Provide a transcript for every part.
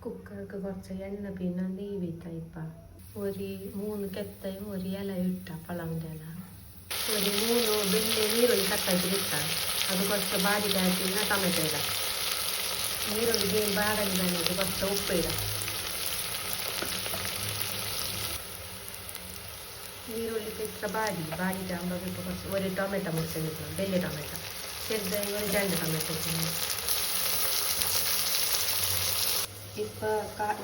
കുക്കർക്ക് കുറച്ച് എണ്ണ പിന്നെ നീവിട്ട ഇപ്പം ഒരു 3 കെത്തയും ഒരു ഇല ഇട്ട പളവിൻ്റെ ഇല ഒരു 3 വലിയ നീരുള്ളി കട്ടായിട്ട് ഇട്ടാൽ അത് കുറച്ച് ബാധിക്കായിട്ട് പിന്നെ ടൊമാറ്റോ ഇടാം നീരുള്ളി ബാടൽ വേണ്ടിയിട്ട് കുറച്ച് ഉപ്പ് ഇടാം നീരുള്ളിക്ക് ഇത്ര ബാടിയിട്ടാകുമ്പോൾ ഇപ്പോൾ കുറച്ച് ഒരു ടൊമാറ്റോ മുറിച്ച് കിട്ടണം വലിയ ടൊമാറ്റോ ചെറുതായി ഒരു 2 ടൊമാറ്റോ ഇപ്പോൾ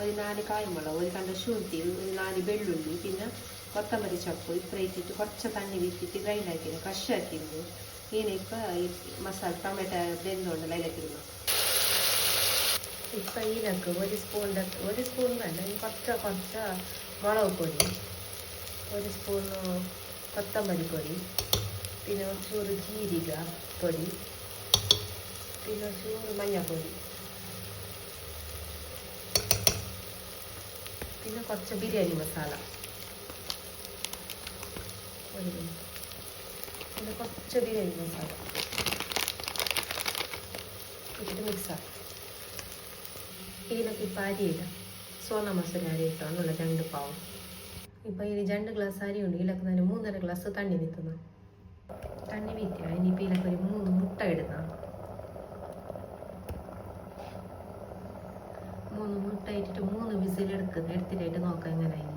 ഒരു 4 കായ്മുളക് ഒരു കണ്ട ശുദ്ധി ഒരു 4 വെള്ളുള്ളി പിന്നെ കൊത്തമ്പരി ചപ്പ് ഇത്ര ഇട്ടിട്ട് കുറച്ച് തണ്ണി വിറ്റിട്ട് ഗ്രൈൻഡ് ആക്കിയിരുന്നു ക്രഷ് ആക്കിയിരുന്നു ഇങ്ങനെ ഇപ്പോൾ ഈ മസാല ടൊമാറ്റോ വെന്തുകൊണ്ടല്ല അതിലേക്കിരുന്നു ഇപ്പം ഇതിനൊക്കെ ഒരു സ്പൂൺ വേണ്ട കുറച്ച് മുളക് പൊടി ഒരു സ്പൂണ് കൊത്തമ്പരി പൊടി പിന്നെ ചൂറ് ജീരക പൊടി പിന്നെ ചൂറ് മഞ്ഞൾപ്പൊടി പിന്നെ കുറച്ച് ബിരിയാണി മസാല പിന്നെ കുറച്ച് ബിരിയാണി മസാല ഇട്ടിട്ട് മിക്സാക്കാം ഇതിനൊക്കെ ഇപ്പം അരിയില്ല സോന മസൂര അരി ഇട്ടാന്നുള്ള 2 പാവും ഇപ്പം ഇതിന് 2 ഗ്ലാസ് അരി ഉണ്ട് ഇതിലൊക്കെ തന്നെ 3.5 ഗ്ലാസ് തണ്ണി വിത്തുന്ന തണ്ണി വിറ്റുക ഇനിയിപ്പോൾ ഇതിലൊക്കെ ഒരു 3 മുട്ട ഇടുന്ന 3 മുട്ട ഇട്ടിട്ട് 3 വിസിൽ എടുത്തിട്ടായിട്ട് നോക്കാം എങ്ങനെയായി